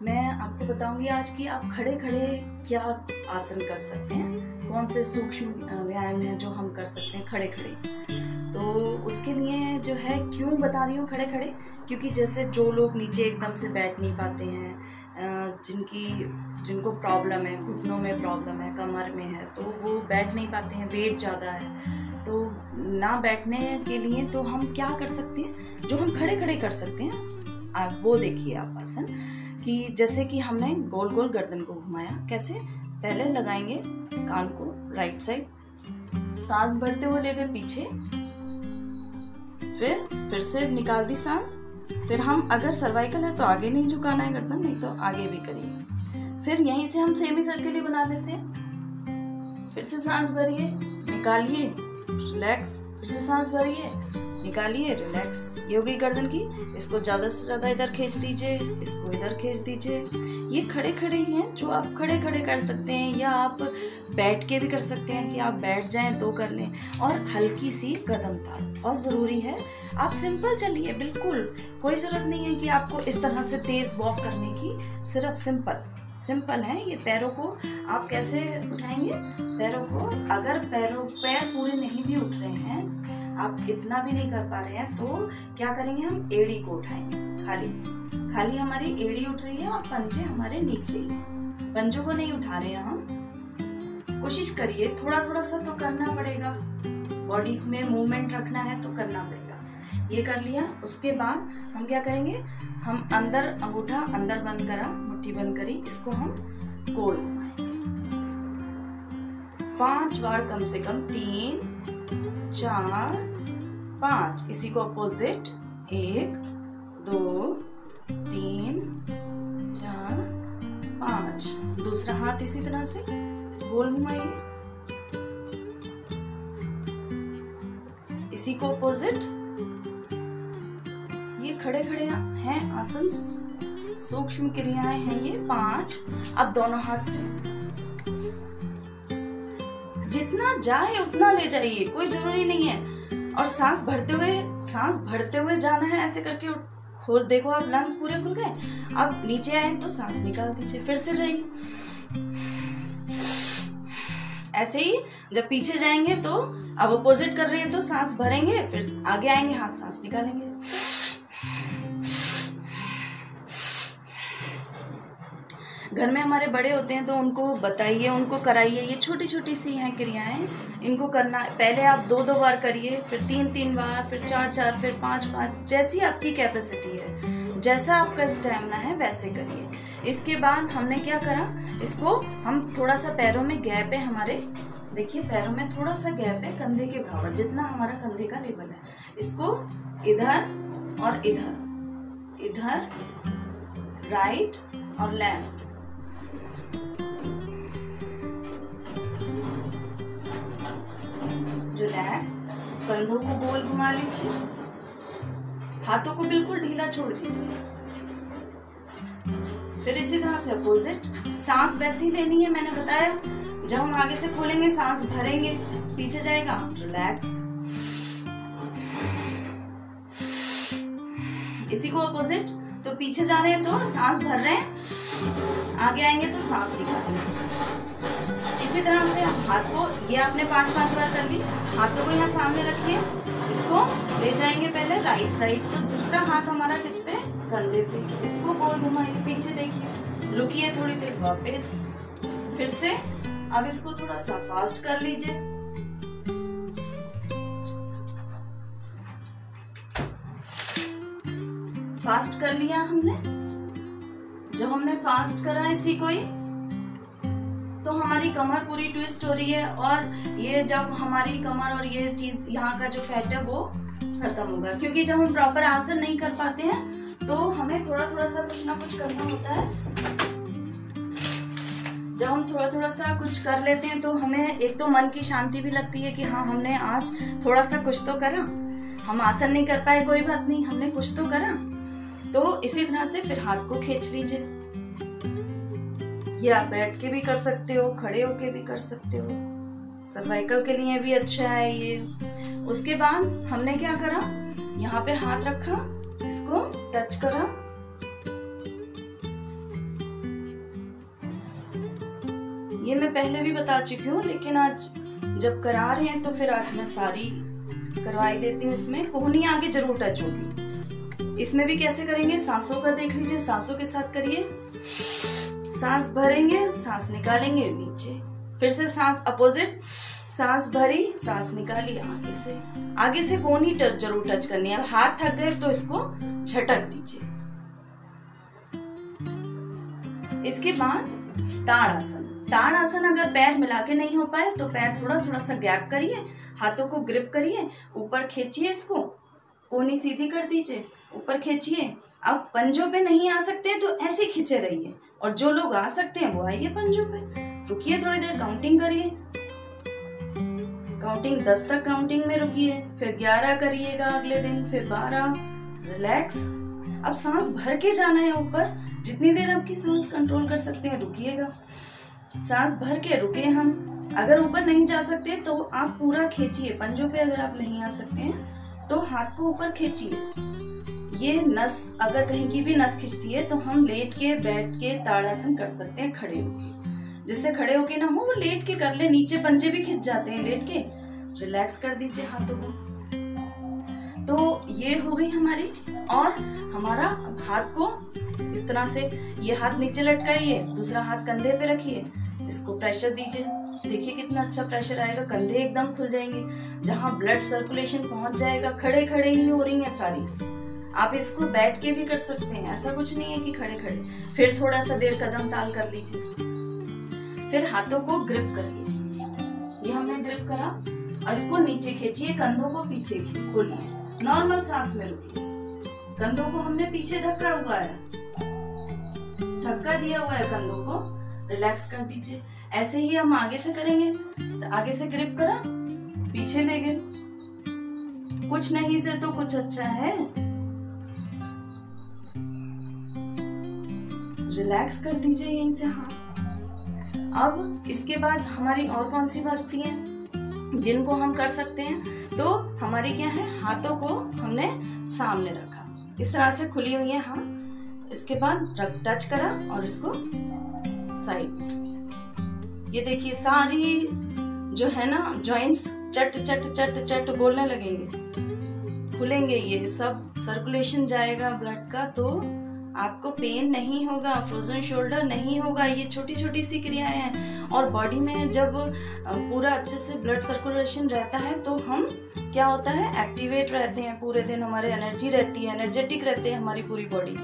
मैं आपको बताऊंगी आज कि आप खड़े खड़े क्या आसन कर सकते हैं, कौन से सूक्ष्म व्यायाम हैं जो हम कर सकते हैं खड़े खड़े। तो उसके लिए जो है क्यों बता रही हूँ खड़े खड़े, क्योंकि जैसे जो लोग नीचे एकदम से बैठ नहीं पाते हैं, जिनको प्रॉब्लम है, घुटनों में प्रॉब्लम है, कमर में है, तो वो बैठ नहीं पाते हैं, वेट ज़्यादा है, तो ना बैठने के लिए तो हम क्या कर सकते हैं, जो हम खड़े खड़े कर सकते हैं आप वो देखिए आप आसन। कि जैसे कि हमने गोल गोल गर्दन को घुमाया, कैसे पहले लगाएंगे कान को राइट साइड, सांस भरते हुए ले गए पीछे, फिर से निकाल दी सांस, फिर हम अगर सर्वाइकल है तो आगे नहीं झुकाना है गर्दन, नहीं तो आगे भी करिए। फिर यहीं से हम सेमी सर्किल ही बना लेते हैं। फिर से सांस भरिए, निकालिए, रिलैक्स, फिर से सांस भरिए, निकालिए, रिलैक्स। ये हो गई गर्दन की। इसको ज्यादा से ज्यादा इधर खींच दीजिए, इसको इधर खींच दीजिए। ये खड़े खड़े ही हैं जो आप खड़े खड़े कर सकते हैं, या आप बैठ के भी कर सकते हैं कि आप बैठ जाएं तो कर लें। और हल्की सी कदम ताल बहुत जरूरी है। आप सिंपल चलिए, बिल्कुल कोई जरूरत नहीं है कि आपको इस तरह से तेज वॉक करने की, सिर्फ सिंपल है। ये पैरों को आप कैसे उठाएंगे, पैरों को अगर पैर पूरे नहीं भी उठ रहे हैं, आप इतना भी नहीं कर पा रहे हैं, तो क्या करेंगे, हम एड़ी को उठाएंगे। खाली हमारी एड़ी उठ रही है और पंजे हमारे नीचे ही हैं, पंजों को नहीं उठा रहे हैं हम। कोशिश करिए, थोड़ा थोड़ा सा तो करना पड़ेगा, बॉडी में मूवमेंट रखना है तो करना पड़ेगा। ये कर लिया, उसके बाद हम क्या करेंगे, हम अंदर अंगूठा अंदर बंद करा, मुट्ठी बंद करी, इसको हम गोल घुमाएंगे 5 बार, कम से कम 3 4 5। इसी को अपोजिट 1 2 3 4 5। दूसरा हाथ इसी तरह से गोल घुमाइए, इसी को अपोजिट। ये खड़े खड़े हैं आसन, सूक्ष्म क्रियाएं हैं ये 5। अब दोनों हाथ से जितना जाए उतना ले जाइए, कोई जरूरी नहीं है। और सांस भरते हुए जाना है, ऐसे करके खोल, देखो आप लंग्स पूरे खुल गए। अब नीचे आए तो सांस निकाल दीजिए, फिर से जाइए। ऐसे ही जब पीछे जाएंगे तो अब अपोजिट कर रही है तो सांस भरेंगे, फिर आगे आएंगे, हाथ सांस निकालेंगे। घर में हमारे बड़े होते हैं तो उनको बताइए, उनको कराइए। ये छोटी छोटी सी हैं क्रियाएं, इनको करना। पहले आप 2 बार करिए, फिर 3 बार, फिर 4 फिर 5 जैसी आपकी कैपेसिटी है, जैसा आपका स्टैमिना है वैसे करिए। इसके बाद हमने क्या करा, इसको हम थोड़ा सा पैरों में गैप है हमारे, देखिए पैरों में थोड़ा सा गैप है, कंधे के बराबर, जितना हमारा कंधे का लेवल है। इसको इधर और इधर, राइट और लेफ्ट, रिलैक्स। कंधों को गोल घुमा लीजिए, हाथों को बिल्कुल ढीला छोड़ दीजिए। फिर इसी तरह से अपोजिट। सांस वैसी लेनी है, मैंने बताया जब हम आगे से खोलेंगे सांस भरेंगे, पीछे जाएगा, रिलैक्स। इसी को अपोजिट, तो पीछे जा रहे हैं तो सांस भर रहे हैं, आगे आएंगे तो सांस निकालेंगे। इसी तरह से हाथ को, ये आपने 5 बार कर ली, हाथों को यहाँ सामने रखिए, इसको ले जाएंगे पहले राइट साइड, तो दूसरा हाथ हमारा किस पे, कंधे पे, इसको गोल घुमाइए, पीछे देखिए, रुकिए थोड़ी देर, वापस, फिर से। अब इसको थोड़ा सा फास्ट कर लीजिए, फास्ट कर लिया हमने। जब हमने फास्ट करा इसी को ही, तो हमारी कमर पूरी ट्विस्ट हो रही है, और ये जब हमारी कमर और ये चीज यहाँ का जो फैट है वो खत्म होगा। क्योंकि जब हम प्रॉपर आसन नहीं कर पाते हैं तो हमें थोड़ा सा कुछ ना कुछ करना होता है। जब हम थोड़ा सा कुछ कर लेते हैं तो हमें एक तो मन की शांति भी लगती है कि हाँ, हमने आज थोड़ा सा कुछ तो करा। हम आसन नहीं कर पाए, कोई बात नहीं, हमने कुछ तो करा। तो इसी तरह से फिर हाथ को खींच लीजिए। ये आप बैठ के भी कर सकते हो, खड़े होके भी कर सकते हो, सर्वाइकल के लिए भी अच्छा है ये। उसके बाद हमने क्या करा, यहाँ पे हाथ रखा, इसको टच करा, ये मैं पहले भी बता चुकी हूँ, लेकिन आज जब करा रहे हैं तो फिर आज मैं सारी करवाई देती हूँ। इसमें कोहनी आगे जरूर टच होगी। इसमें भी कैसे करेंगे, सांसों का देख लीजिए, सांसों के साथ करिए। सांस भरेंगे, सांस निकालेंगे नीचे, फिर से सांस अपोजिट, सांस भरी, सांस निकाली, आगे से कोहनी जरूर टच करनी है। अब हाथ थक गए तो इसको झटक दीजिए। इसके बाद ताड़ासन। ताड़ासन अगर पैर मिला के नहीं हो पाए तो पैर थोड़ा थोड़ा सा गैप करिए, हाथों को ग्रिप करिए, ऊपर खींचिए, इसको कोहनी सीधी कर दीजिए, ऊपर खींचिए। अब पंजों पे नहीं आ सकते तो ऐसे खींचे रहिए, और जो लोग आ सकते हैं वो आइए पंजों पे। रुकिए थोड़ी देर, काउंटिंग करिए, काउंटिंग 10 तक काउंटिंग में रुकिए, फिर 11 करिएगा अगले दिन, फिर 12, रिलैक्स। अब सांस भर के जाना है ऊपर, जितनी देर आपकी सांस कंट्रोल कर सकते हैं रुकिएगा। सांस भर के रुके हम। अगर ऊपर नहीं जा सकते तो आप पूरा खींचिए पंजों पे। अगर आप नहीं आ सकते हैं तो हाथ को ऊपर खींचिए। ये नस अगर कहीं की भी नस खींचती है तो हम लेट के बैठ के ताड़ासन कर सकते हैं खड़े होके। जिससे खड़े होके ना हो वो लेट के कर ले, नीचे पंजे भी खिंच जाते हैं लेट के। रिलैक्स कर दीजिए हाथों को। तो ये हो गई हमारी। और हमारा हाथ को इस तरह से, ये हाथ नीचे लटकाइए, दूसरा हाथ कंधे पे रखिए, इसको प्रेशर दीजिए। देखिए कितना अच्छा प्रेशर आएगा, कंधे एकदम खुल जाएंगे, जहां ब्लड सर्कुलेशन पहुंच जाएगा। खड़े खड़े ही हो रही है सारी। आप इसको बैठ के भी कर सकते हैं, ऐसा कुछ नहीं है कि खड़े खड़े। फिर थोड़ा सा देर कदम ताल कर लीजिए। फिर हाथों को ग्रिप करिए, ये हमने ग्रिप करा, और इसको नीचे खींचिए, कंधों को पीछे खोलिए, नॉर्मल सांस में रुकिए। कंधों को हमने पीछे धक्का हुआ है, धक्का दिया हुआ है कंधों को, रिलैक्स कर दीजिए। ऐसे ही हम आगे से करेंगे। तो आगे से ग्रिप करा, पीछे ले गए। कुछ नहीं से तो कुछ अच्छा है। रिलैक्स कर दीजिए यहीं से हाथ। अब इसके बाद हमारी और कौन सी बचती हैं जिनको हम कर सकते हैं। तो हमारी क्या है, हाथों को हमने सामने रखा, इस तरह से खुली हुई है हाथ। इसके बाद टच करा और इसको साइड में। ये देखिए सारी जो है ना जॉइंट्स चट चट चट चट बोलने लगेंगे, खुलेंगे, ये सब सर्कुलेशन जाएगा ब्लड का, तो आपको पेन नहीं होगा, फ्रोजन शोल्डर नहीं होगा। ये छोटी छोटी सी क्रियाएं हैं। और बॉडी में जब पूरा अच्छे से ब्लड सर्कुलेशन रहता है तो हम क्या होता है, एक्टिवेट रहते हैं पूरे दिन, हमारे एनर्जी रहती है, एनर्जेटिक रहते हैं हमारी पूरी बॉडी।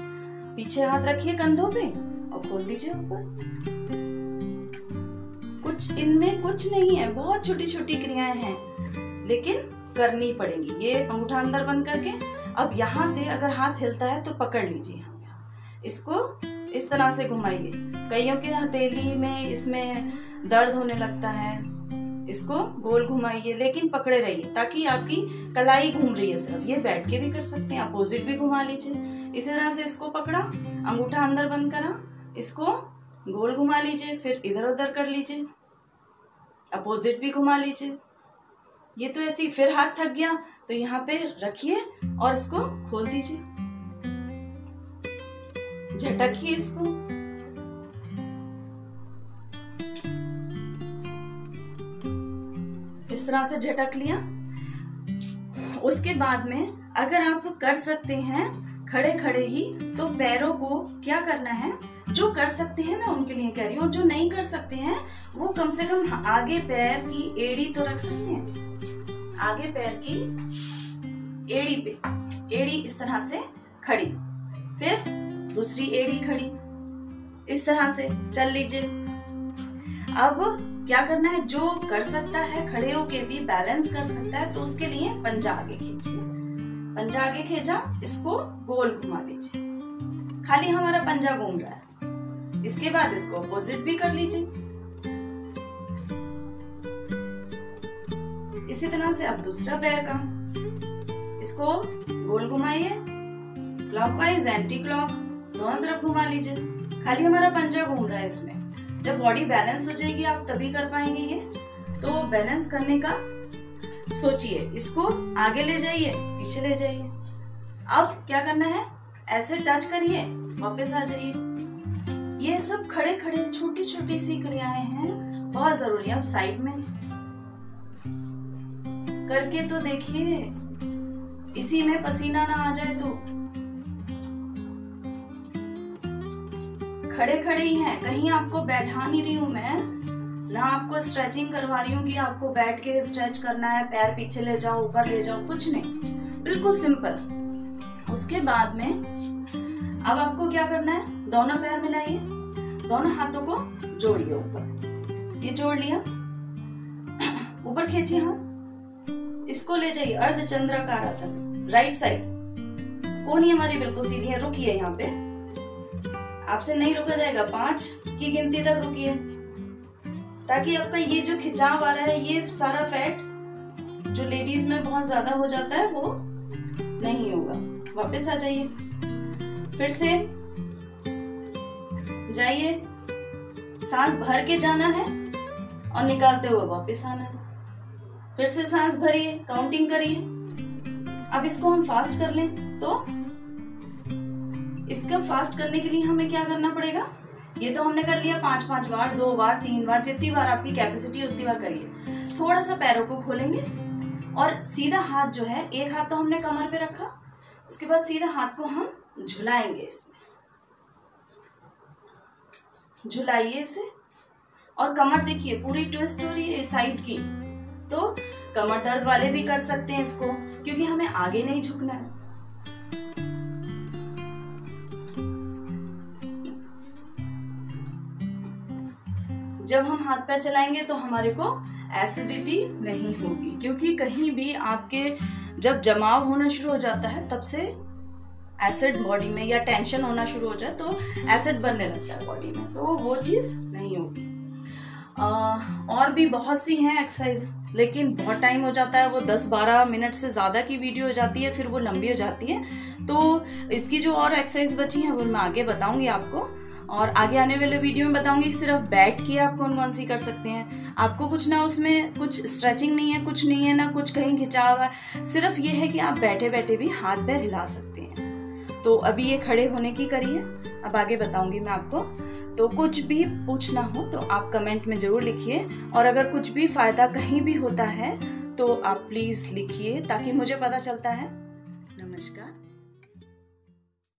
पीछे हाथ रखिए कंधों पे और खोल दीजिए ऊपर। कुछ इनमें कुछ नहीं है, बहुत छोटी छोटी क्रियाएं हैं, लेकिन करनी पड़ेगी। ये अंगूठा अंदर बंद करके, अब यहाँ से अगर हाथ हिलता है तो पकड़ लीजिए, इसको इस तरह से घुमाइए। कईयों के हथेली में इसमें दर्द होने लगता है, इसको गोल घुमाइए, लेकिन पकड़े रहिए ताकि आपकी कलाई घूम रही है सिर्फ। ये बैठ के भी कर सकते हैं, अपोजिट भी घुमा लीजिए। इसी तरह से इसको पकड़ा, अंगूठा अंदर बंद करा, इसको गोल घुमा लीजिए, फिर इधर उधर कर लीजिए, अपोजिट भी घुमा लीजिए। ये तो ऐसे ही। फिर हाथ थक गया तो यहाँ पे रखिए और इसको खोल दीजिए, झटकिए इसको। इस तरह से झटक लिया। उसके बाद में अगर आप कर सकते हैं खड़े खड़े ही, तो पैरों को क्या करना है, जो कर सकते हैं मैं उनके लिए कह रही हूँ, जो नहीं कर सकते हैं वो कम से कम आगे पैर की एड़ी तो रख सकते हैं। आगे पैर की एड़ी पे, एड़ी इस तरह से खड़ी, फिर दूसरी एड़ी खड़ी, इस तरह से चल लीजिए। अब क्या करना है, जो कर सकता है खड़े होके भी बैलेंस कर सकता है, तो उसके लिए पंजा आगे खींचिए। पंजा आगे खींचा, इसको गोल घुमा लीजिए, खाली हमारा पंजा घूम रहा है। इसके बाद इसको अपोजिट भी कर लीजिए। इसी तरह से अब दूसरा पैर का, इसको गोल घुमाइए, क्लॉकवाइज एंटी क्लॉक दोनों तरफ घुमा लीजिए, खाली हमारा पंजा घूम रहा है इसमें। जब बॉडी बैलेंस हो जाएगी आप तभी कर पाएंगे ये। तो बैलेंस करने का सोचिए, इसको आगे ले जाइए, पीछे ले जाइए। अब क्या करना है, ऐसे टच करिए, वापस आ जाइए। ये सब खड़े खड़े छोटी छोटी सी क्रियाएं हैं, बहुत जरूरी है। अब साइड में करके तो देखिए, इसी में पसीना ना आ जाए तो। खड़े खड़े ही हैं, कहीं आपको बैठा नहीं रही हूं मैं, ना आपको स्ट्रेचिंग करवा रही हूँ कि आपको बैठ के स्ट्रेच करना है, पैर पीछे ले जाओ, ऊपर ले जाओ, कुछ नहीं, बिल्कुल सिंपल। उसके बाद में अब आपको क्या करना है, दोनों पैर मिलाइए, दोनों हाथों को जोड़िए ऊपर, ये जोड़ लिया, ऊपर खींचिए हाथ, इसको ले जाइए अर्धचंद्राकार आसन, राइट साइड। कोहनी हमारी बिल्कुल सीधी है, रुकिए यहाँ पे, आपसे नहीं रुका जाएगा, 5 की गिनती तक रुकिए, ताकि आपका ये जो खिंचाव आ रहा है, ये सारा फैट जो लेडीज में बहुत ज्यादा हो जाता है वो नहीं होगा। वापस आ जाइए, फिर से जाइए, सांस भर के जाना है और निकालते हुए वापस आना है। फिर से सांस भरिए, काउंटिंग करिए। अब इसको हम फास्ट कर लें तो इसका फास्ट करने के लिए हमें क्या करना पड़ेगा, ये तो हमने कर लिया 5-5 बार, 2 बार, 3 बार, जितनी बार आपकी कैपेसिटी उतनी बार करिए। थोड़ा सा पैरों को खोलेंगे और सीधा हाथ जो है, एक हाथ तो हमने कमर पे रखा, उसके बाद सीधा हाथ को हम झुलाएंगे, इसमें झुलाइए इसे, और कमर देखिए पूरी ट्विस्ट हो रही है इस साइड की। तो कमर दर्द वाले भी कर सकते हैं इसको, क्योंकि हमें आगे नहीं झुकना है। जब हम हाथ पैर चलाएंगे तो हमारे को एसिडिटी नहीं होगी, क्योंकि कहीं भी आपके जब जमाव होना शुरू हो जाता है तब से एसिड बॉडी में, या टेंशन होना शुरू हो जाए तो एसिड बनने लगता है बॉडी में, तो वो चीज नहीं होगी। और भी बहुत सी हैं एक्सरसाइज, लेकिन बहुत टाइम हो जाता है, वो 10-12 मिनट से ज़्यादा की वीडियो हो जाती है, फिर वो लंबी हो जाती है। तो इसकी जो और एक्सरसाइज बची हैं वो मैं आगे बताऊंगी आपको, और आगे आने वाले वीडियो में बताऊंगी सिर्फ बैठ के आप कौन कौन सी कर सकते हैं। आपको कुछ ना, उसमें कुछ स्ट्रेचिंग नहीं है, कुछ नहीं है ना, कुछ कहीं खिंचाव है, सिर्फ ये है कि आप बैठे बैठे भी हाथ पैर हिला सकते हैं। तो अभी ये खड़े होने की करिए, अब आगे बताऊंगी मैं आपको। तो कुछ भी पूछना हो तो आप कमेंट में ज़रूर लिखिए, और अगर कुछ भी फ़ायदा कहीं भी होता है तो आप प्लीज़ लिखिए, ताकि मुझे पता चलता है। नमस्कार।